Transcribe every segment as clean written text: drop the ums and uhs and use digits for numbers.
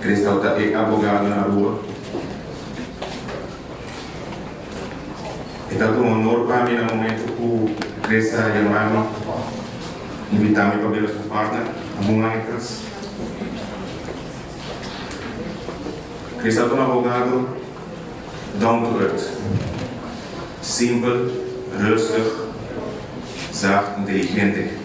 Cristauta é abogado na rua. É tanto um honor para mim no momento que Crista e a mãe invitar-me para ver a sua partner, a Moanicas. Crista é um abogado down to earth. Simples, rustig, zacht, inteligente.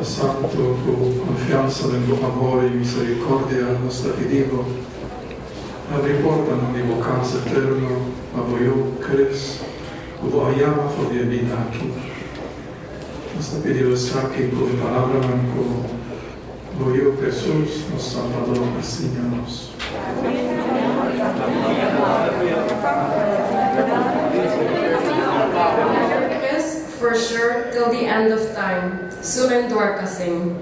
Santo, con confianza nel tuo amore e misericordia nostra pedivo, riportano vivo casa eterno a voi, Cris, cuyo ayama fue vida aquí. Nostra pedivo está que con palabra manco, voi, Jesús, nos Salvador, enseñanos. For sure, till the end of time, Suren Dwarkasing.